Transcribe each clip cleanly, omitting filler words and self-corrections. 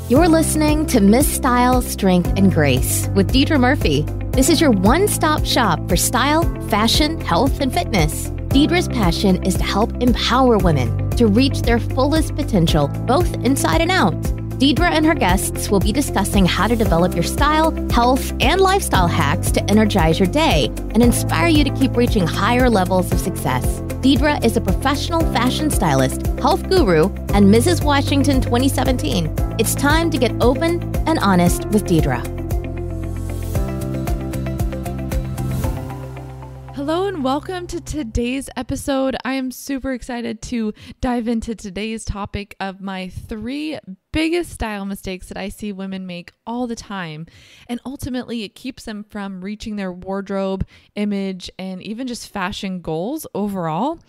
You're listening to Miss Style, Strength, and Grace with Deidra Murphy. This is your one-stop shop for style, fashion, health, and fitness. Deidra's passion is to help empower women to reach their fullest potential, both inside and out. Deidra and her guests will be discussing how to develop your style, health, and lifestyle hacks to energize your day and inspire you to keep reaching higher levels of success. Deidra is a professional fashion stylist, health guru, and Mrs. Washington 2017. It's time to get open and honest with Deidra. Hello and welcome to today's episode. I am super excited to dive into today's topic of my 3 biggest style mistakes that I see women make all the time. And ultimately, it keeps them from reaching their wardrobe, image, and even just fashion goals overall.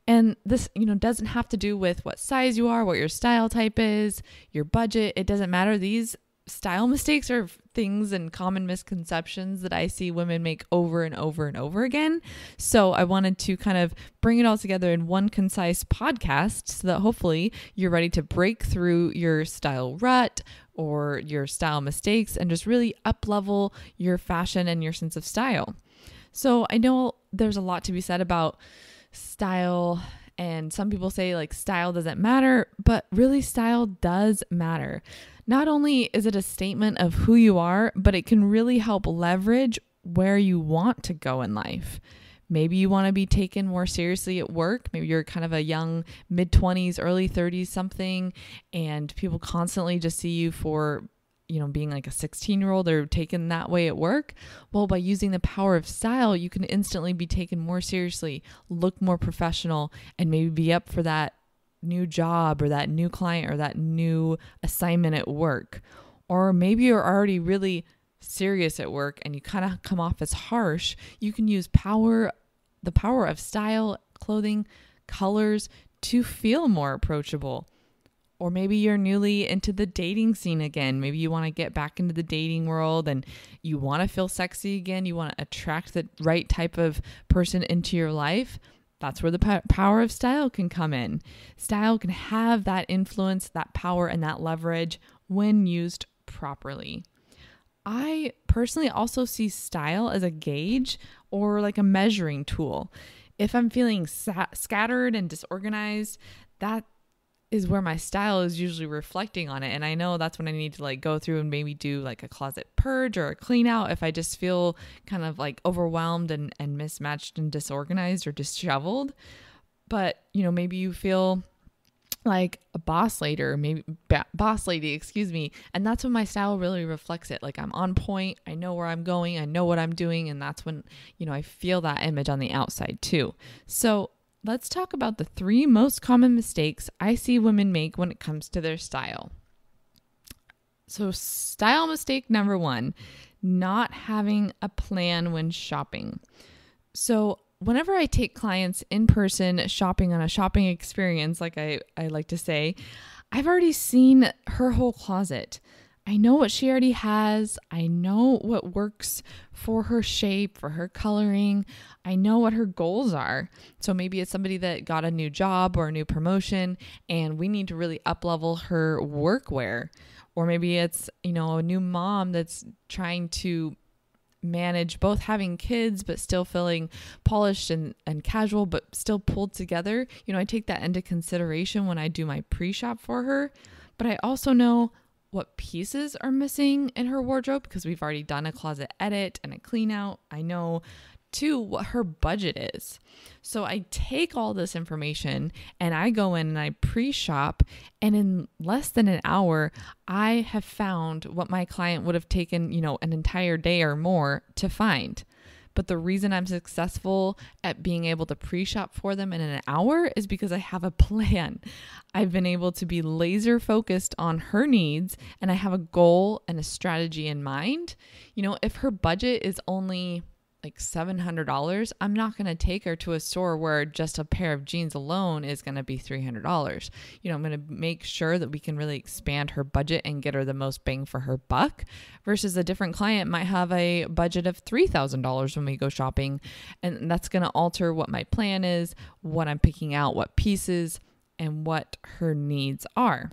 And this, doesn't have to do with what size you are, what your style type is, your budget. It doesn't matter. These style mistakes are things and common misconceptions that I see women make over and over and over again. So I wanted to kind of bring it all together in one concise podcast so that hopefully you're ready to break through your style rut or your style mistakes and just really up-level your fashion and your sense of style. So I know there's a lot to be said about style, and some people say like style doesn't matter, but really style does matter. Not only is it a statement of who you are, but it can really help leverage where you want to go in life. Maybe you want to be taken more seriously at work. Maybe you're kind of a young mid-20s, early 30s something, and people constantly just see you for being like a 16-year-old or taken that way at work. Well, by using the power of style, you can instantly be taken more seriously, look more professional, and maybe be up for that new job or that new client or that new assignment at work. Or maybe you're already really serious at work and you kind of come off as harsh. You can use the power of style, clothing, colors to feel more approachable. Or maybe you're newly into the dating scene again. Maybe you want to get back into the dating world and you want to feel sexy again. You want to attract the right type of person into your life. That's where the power of style can come in. Style can have that influence, that power, and that leverage when used properly. I personally also see style as a gauge or like a measuring tool. If I'm feeling scattered and disorganized, that is where my style is usually reflecting on it. And I know that's when I need to like go through and maybe do like a closet purge or a clean out if I just feel kind of like overwhelmed and mismatched and disorganized or disheveled. But, maybe you feel like a boss lady, and that's when my style really reflects it. Like I'm on point, I know where I'm going, I know what I'm doing, and that's when, I feel that image on the outside too. So let's talk about the 3 most common mistakes I see women make when it comes to their style. So style mistake number 1, not having a plan when shopping. So whenever I take clients in person shopping on a shopping experience, like I like to say, I've already seen her whole closet. I know what she already has. I know what works for her shape, for her coloring. I know what her goals are. So maybe it's somebody that got a new job or a new promotion and we need to really up-level her workwear. Or maybe it's, a new mom that's trying to manage both having kids but still feeling polished and casual but still pulled together. I take that into consideration when I do my pre-shop for her. But I also know what pieces are missing in her wardrobe because we've already done a closet edit and a clean out. I know too what her budget is. So I take all this information and I go in and I pre-shop, and in less than an hour, I have found what my client would have taken, an entire day or more to find. But the reason I'm successful at being able to pre-shop for them in an hour is because I have a plan. I've been able to be laser focused on her needs, and I have a goal and a strategy in mind. If her budget is only like $700, I'm not going to take her to a store where just a pair of jeans alone is going to be $300. I'm going to make sure that we can really expand her budget and get her the most bang for her buck, versus a different client might have a budget of $3,000 when we go shopping. And that's going to alter what my plan is, what I'm picking out, what pieces, and what her needs are.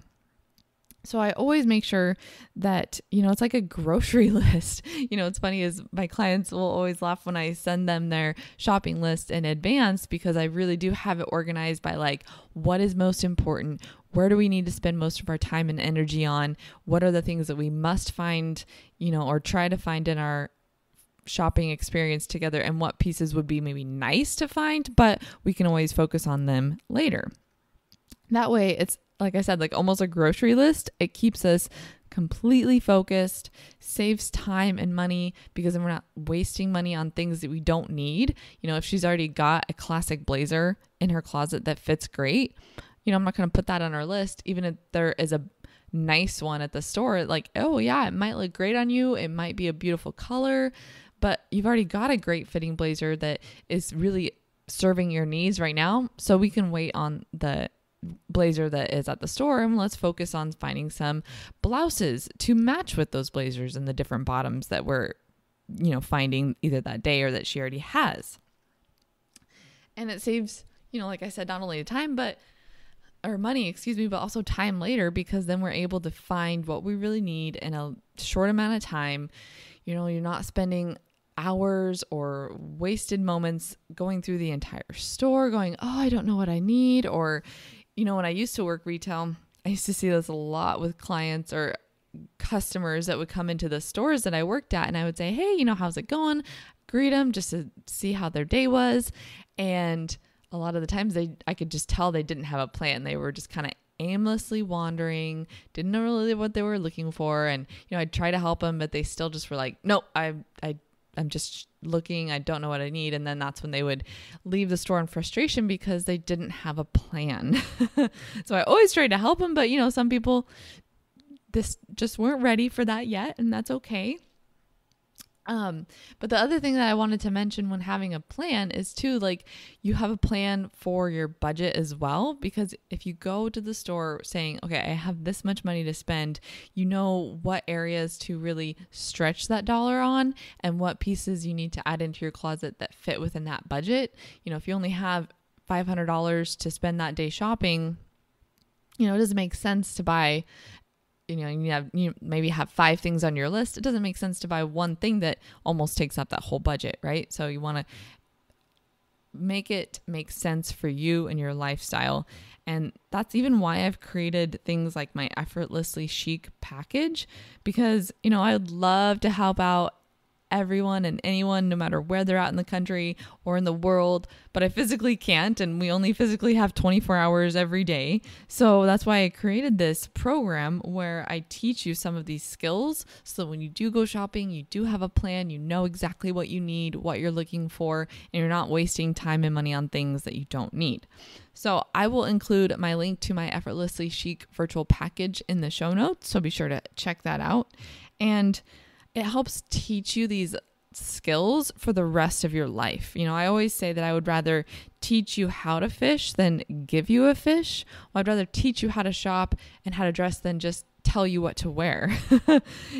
So I always make sure that, it's like a grocery list. It's funny is my clients will always laugh when I send them their shopping list in advance, because I really do have it organized by like, what is most important? Where do we need to spend most of our time and energy on? What are the things that we must find, or try to find in our shopping experience together, and what pieces would be maybe nice to find, but we can always focus on them later. That way it's, like I said, like almost a grocery list. It keeps us completely focused, saves time and money, because then we're not wasting money on things that we don't need. If she's already got a classic blazer in her closet that fits great, I'm not going to put that on our list, even if there is a nice one at the store. Like, oh yeah, it might look great on you. It might be a beautiful color, but you've already got a great fitting blazer that is really serving your needs right now. So we can wait on the blazer that is at the store, and let's focus on finding some blouses to match with those blazers and the different bottoms that we're, finding either that day or that she already has. And it saves, like I said, not only time, or money, but also time later, because then we're able to find what we really need in a short amount of time. You're not spending hours or wasted moments going through the entire store going, oh, I don't know what I need. Or, when I used to work retail, I used to see this a lot with clients or customers that would come into the stores that I worked at, and I would say, hey, how's it going? Greet them just to see how their day was. And a lot of the times I could just tell they didn't have a plan. They were just kind of aimlessly wandering, didn't know really what they were looking for. And, I'd try to help them, but they still just were like, no, I'm just looking. I don't know what I need. And then that's when they would leave the store in frustration because they didn't have a plan. So I always tried to help them, but some people just weren't ready for that yet, and that's okay. But the other thing that I wanted to mention when having a plan is too, like, you have a plan for your budget as well, because if you go to the store saying, okay, I have this much money to spend, what areas to really stretch that dollar on and what pieces you need to add into your closet that fit within that budget. If you only have $500 to spend that day shopping, it doesn't make sense to buy, you maybe have 5 things on your list. It doesn't make sense to buy one thing that almost takes up that whole budget, right? So you want to make it make sense for you and your lifestyle. And that's even why I've created things like my Effortlessly Chic package, because, I would love to help out everyone and anyone, no matter where they're at in the country or in the world, but I physically can't, and we only physically have 24 hours every day. So that's why I created this program where I teach you some of these skills, so that when you do go shopping, you do have a plan, you know exactly what you need, what you're looking for, and you're not wasting time and money on things that you don't need. So I will include my link to my Effortlessly Chic virtual package in the show notes, so be sure to check that out. And it helps teach you these skills for the rest of your life. I always say that I would rather teach you how to fish than give you a fish. Well, I'd rather teach you how to shop and how to dress than just tell you what to wear.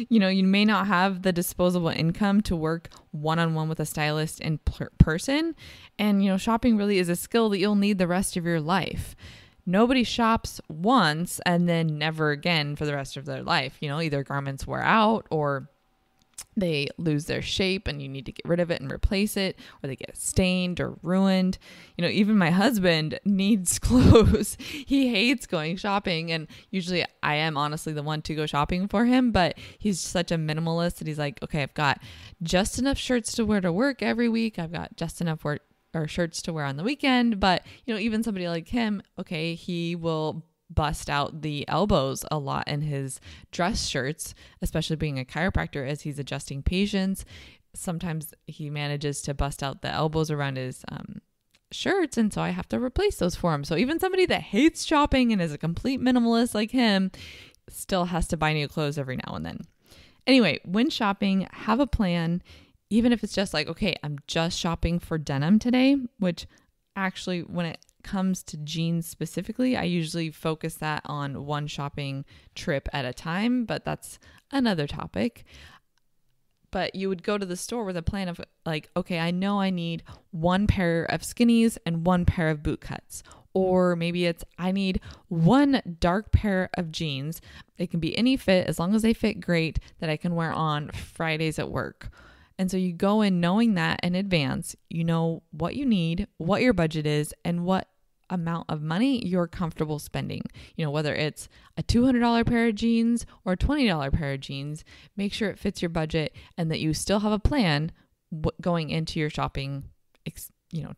You may not have the disposable income to work one-on-one with a stylist in person. And, shopping really is a skill that you'll need the rest of your life. Nobody shops once and then never again for the rest of their life. Either garments wear out, or they lose their shape and you need to get rid of it and replace it, or they get stained or ruined. Even my husband needs clothes. He hates going shopping, and usually I am honestly the one to go shopping for him, but he's such a minimalist that he's like, okay, I've got just enough shirts to wear to work every week. I've got just enough shirts to wear on the weekend. But, even somebody like him, okay, he will bust out the elbows a lot in his dress shirts, especially being a chiropractor as he's adjusting patients. Sometimes he manages to bust out the elbows around his shirts, and so I have to replace those for him. So even somebody that hates shopping and is a complete minimalist like him still has to buy new clothes every now and then. Anyway, when shopping, have a plan, even if it's just like, okay, I'm just shopping for denim today, which actually, when it comes to jeans specifically, I usually focus that on one shopping trip at a time, but that's another topic. But you would go to the store with a plan of like, okay, I know I need one pair of skinnies and one pair of boot cuts, Or maybe it's, I need one dark pair of jeans. It can be any fit as long as they fit great that I can wear on Fridays at work. And so you go in knowing that in advance, you know what you need, what your budget is, and what amount of money you're comfortable spending. You know, whether it's a $200 pair of jeans or a $20 pair of jeans, make sure it fits your budget and that you still have a plan going into your shopping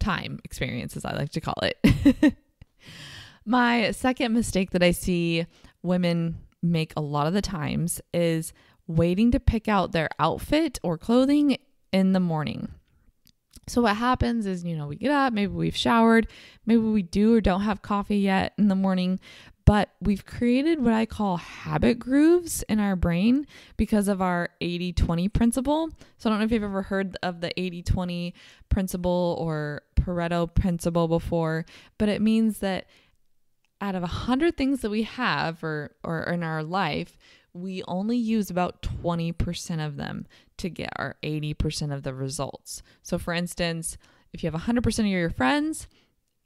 time experience, as I like to call it. My second mistake that I see women make a lot of the times is waiting to pick out their outfit or clothing in the morning. So what happens is, we get up, maybe we've showered, maybe we do or don't have coffee yet in the morning, but we've created what I call habit grooves in our brain because of our 80-20 principle. So I don't know if you've ever heard of the 80-20 principle or Pareto Principle before, but it means that out of 100 things that we have or in our life, we only use about 20% of them to get our 80% of the results. So for instance, if you have 100% of your friends,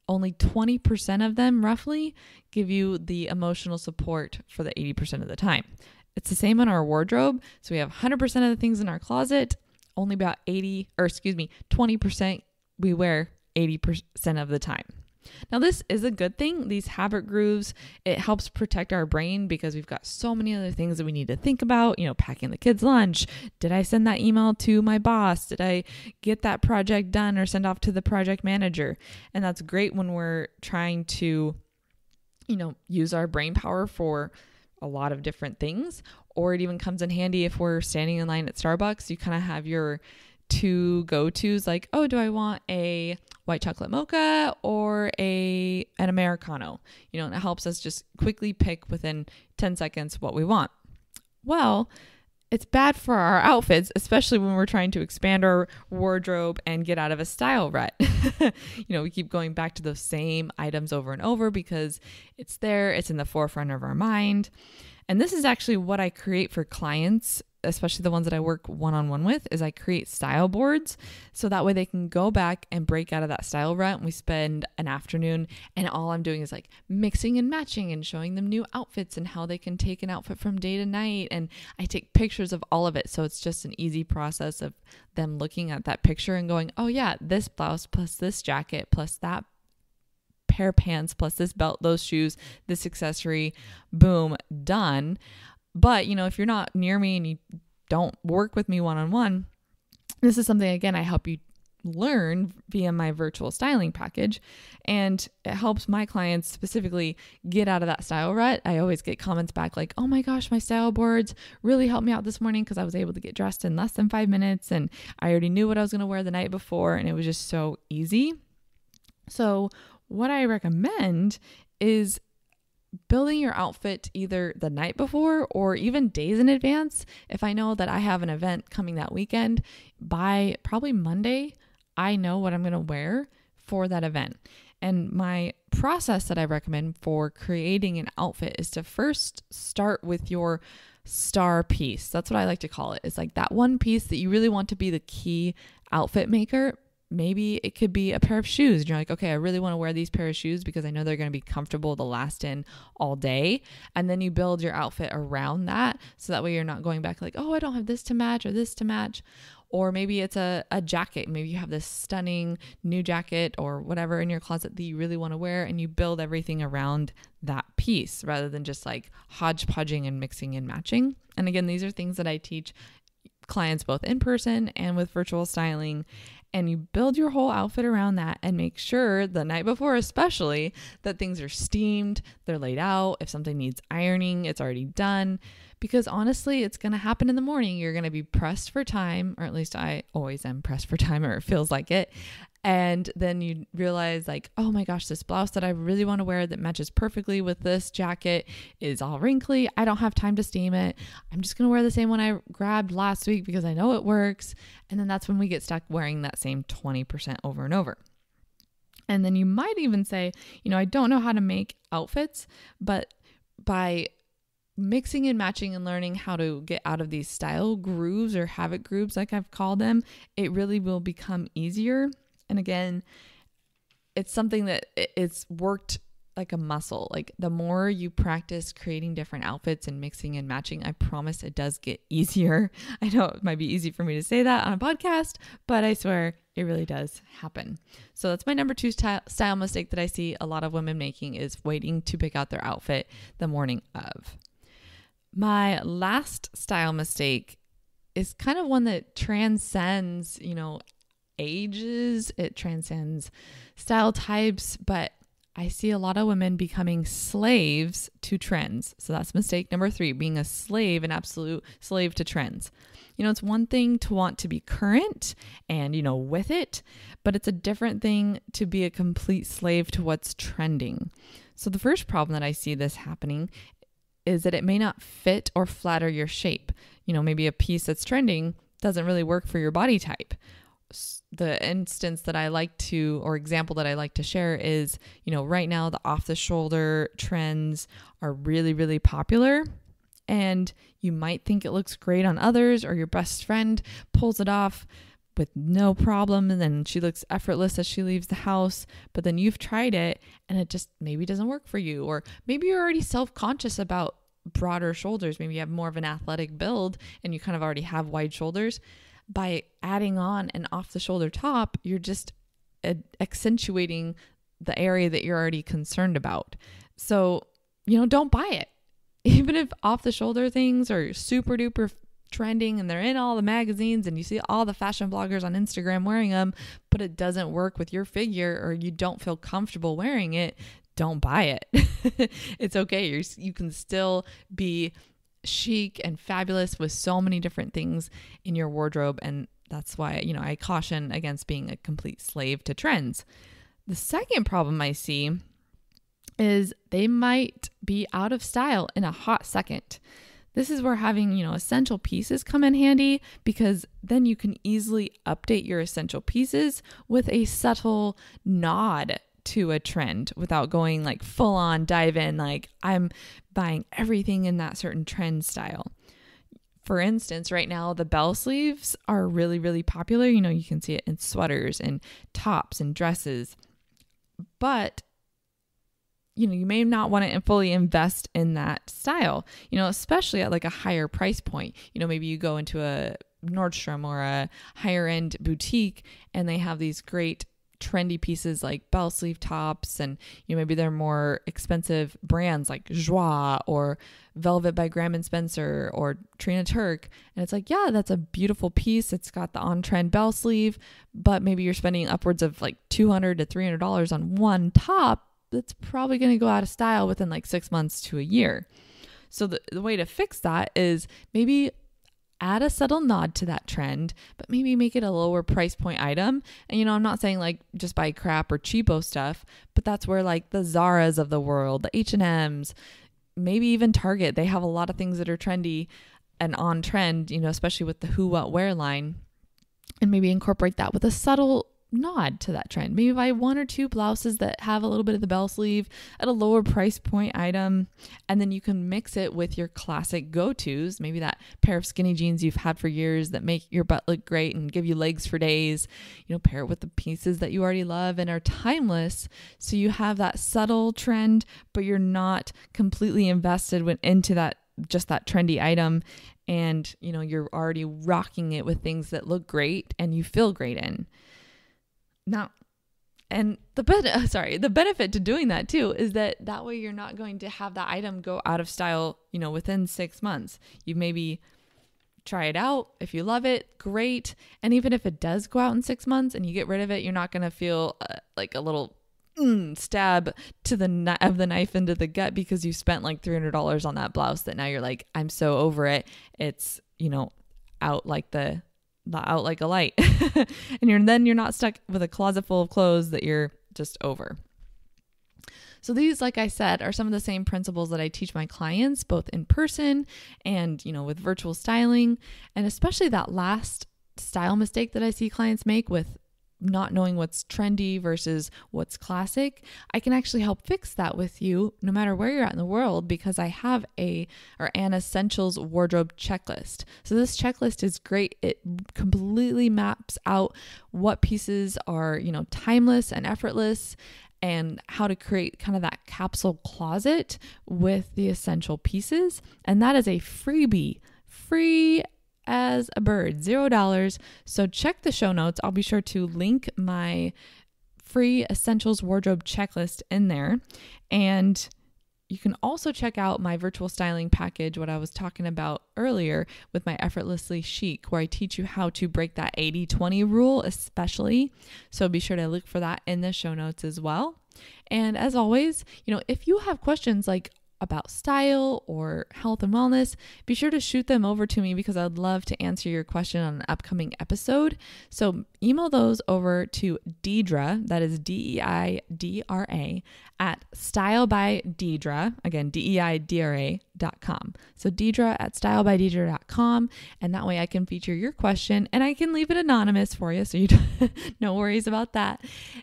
only 20% of them roughly give you the emotional support for the 80% of the time. It's the same in our wardrobe. So we have 100% of the things in our closet, only about 20% we wear 80% of the time. Now, this is a good thing. These habit grooves, it helps protect our brain because we've got so many other things that we need to think about, packing the kids' lunch. Did I send that email to my boss? Did I get that project done or send off to the project manager? And that's great when we're trying to, use our brain power for a lot of different things. Or it even comes in handy if we're standing in line at Starbucks. You kind of have your two go-tos like, oh, do I want a white chocolate mocha or an Americano? And it helps us just quickly pick within 10 seconds what we want. Well, it's bad for our outfits, especially when we're trying to expand our wardrobe and get out of a style rut. We keep going back to those same items over and over because it's there, it's in the forefront of our mind. And this is actually what I create for clients, especially the ones that I work one-on-one with, is I create style boards. So that way they can go back and break out of that style rut. And we spend an afternoon and all I'm doing is like mixing and matching and showing them new outfits and how they can take an outfit from day to night. And I take pictures of all of it. So it's just an easy process of them looking at that picture and going, oh yeah, this blouse plus this jacket plus that pair of pants plus this belt, those shoes, this accessory, boom, done. But, if you're not near me and you don't work with me one-on-one, this is something, again, I help you learn via my virtual styling package. And it helps my clients specifically get out of that style rut. I always get comments back like, oh my gosh, my style boards really helped me out this morning because I was able to get dressed in less than 5 minutes. And I already knew what I was going to wear the night before. And it was just so easy. So what I recommend is building your outfit either the night before or even days in advance. If I know that I have an event coming that weekend, by probably Monday, I know what I'm going to wear for that event. And my process that I recommend for creating an outfit is to first start with your star piece. That's what I like to call it. It's like that one piece that you really want to be the key outfit maker. Maybe it could be a pair of shoes. And you're like, okay, I really want to wear these pair of shoes because I know they're going to be comfortable to last in all day. And then you build your outfit around that. So that way you're not going back like, oh, I don't have this to match or this to match. Or maybe it's a jacket. Maybe you have this stunning new jacket or whatever in your closet that you really want to wear. And you build everything around that piece rather than just like hodgepodging and mixing and matching. And again, these are things that I teach clients both in person and with virtual styling. And you build your whole outfit around that and make sure the night before, especially, that things are steamed, they're laid out. If something needs ironing, it's already done. Because honestly, it's going to happen in the morning. You're going to be pressed for time, or at least I always am pressed for time, or it feels like it. And then you realize like, oh my gosh, this blouse that I really want to wear that matches perfectly with this jacket is all wrinkly. I don't have time to steam it. I'm just going to wear the same one I grabbed last week because I know it works. And then that's when we get stuck wearing that same 20% over and over. And then you might even say, I don't know how to make outfits, but by mixing and matching and learning how to get out of these style grooves or habit grooves, like I've called them, it really will become easier. And again, it's something that it's worked like a muscle. Like the more you practice creating different outfits and mixing and matching, I promise it does get easier. I know it might be easy for me to say that on a podcast, but I swear it really does happen. So that's my number 2 style mistake that I see a lot of women making, is waiting to pick out their outfit the morning of. My last style mistake is kind of one that transcends, ages. It transcends style types, but I see a lot of women becoming slaves to trends. So that's mistake number 3, being a slave, an absolute slave to trends. It's one thing to want to be current and, with it, but it's a different thing to be a complete slave to what's trending. So the first problem that I see this happening is that it may not fit or flatter your shape. Maybe a piece that's trending doesn't really work for your body type. The instance that I like to, or example that I like to share is, right now the off the shoulder trends are really, really popular, and you might think it looks great on others, or your best friend pulls it off with no problem, and then she looks effortless as she leaves the house, but then you've tried it and it just maybe doesn't work for you, or maybe you're already self-conscious about broader shoulders. Maybe you have more of an athletic build and you kind of already have wide shoulders. By adding on an off the shoulder top, you're just accentuating the area that you're already concerned about. So, don't buy it. Even if off the shoulder things are super duper trending and they're in all the magazines and you see all the fashion bloggers on Instagram wearing them, but it doesn't work with your figure or you don't feel comfortable wearing it, don't buy it. It's okay. You can still be chic and fabulous with so many different things in your wardrobe. And that's why, I caution against being a complete slave to trends. The second problem I see is they might be out of style in a hot second. This is where having, essential pieces come in handy, because then you can easily update your essential pieces with a subtle nod to a trend without going like full on dive in, like I'm buying everything in that certain trend style. For instance, right now the bell sleeves are really, really popular. You can see it in sweaters and tops and dresses, but you may not want to fully invest in that style, especially at like a higher price point. Maybe you go into a Nordstrom or a higher end boutique and they have these great trendy pieces like bell sleeve tops, and maybe they're more expensive brands like Joie or Velvet by Graham and Spencer or Trina Turk, and it's like, yeah, that's a beautiful piece, it's got the on-trend bell sleeve, but maybe you're spending upwards of like $200 to $300 on one top that's probably going to go out of style within like 6 months to a year. So the way to fix that is maybe add a subtle nod to that trend, but maybe make it a lower price point item. And, I'm not saying like just buy crap or cheapo stuff, but that's where like the Zaras of the world, the H&Ms, maybe even Target, they have a lot of things that are trendy and on trend, especially with the Who What Wear line, and maybe incorporate that with a subtle nod to that trend. Maybe buy 1 or 2 blouses that have a little bit of the bell sleeve at a lower price point item, and then you can mix it with your classic go-tos, maybe that pair of skinny jeans you've had for years that make your butt look great and give you legs for days. Pair it with the pieces that you already love and are timeless, so you have that subtle trend, but you're not completely invested into that trendy item, and you're already rocking it with things that look great and you feel great in. Now, and the benefit to doing that too is that way you're not going to have that item go out of style, within 6 months. You maybe try it out. If you love it, great. And even if it does go out in 6 months and you get rid of it, you're not going to feel like a little stab to the knife into the gut because you spent like $300 on that blouse that now you're like, I'm so over it. It's, out like a light. And you're not stuck with a closet full of clothes that you're just over. So these, like I said, are some of the same principles that I teach my clients, both in person and, with virtual styling. And especially that last style mistake that I see clients make with not knowing what's trendy versus what's classic, I can actually help fix that with you no matter where you're at in the world, because I have an essentials wardrobe checklist. So this checklist is great. It completely maps out what pieces are, timeless and effortless, and how to create kind of that capsule closet with the essential pieces. And that is a freebie, free as a bird, $0. So check the show notes. I'll be sure to link my free essentials wardrobe checklist in there. And you can also check out my virtual styling package, what I was talking about earlier with my Effortlessly Chic, where I teach you how to break that 80-20 rule especially. So be sure to look for that in the show notes as well. And as always, if you have questions like about style or health and wellness, be sure to shoot them over to me, because I'd love to answer your question on an upcoming episode. So email those over to Deidra, that is DEIDRA, at StyleByDeidra, again, DEIDRA.com. So Deidra at StyleByDeidra.com, and that way I can feature your question, and I can leave it anonymous for you, so you no worries about that.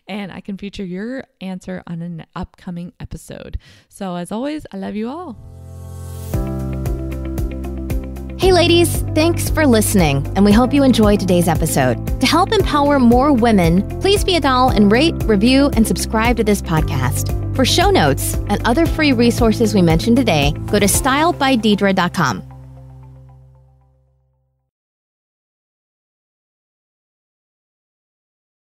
And I can feature your answer on an upcoming episode. So as always, I love you all. Hey ladies, thanks for listening, and we hope you enjoyed today's episode. To help empower more women, please be a doll and rate, review, and subscribe to this podcast. For show notes and other free resources we mentioned today, go to stylebydeidra.com.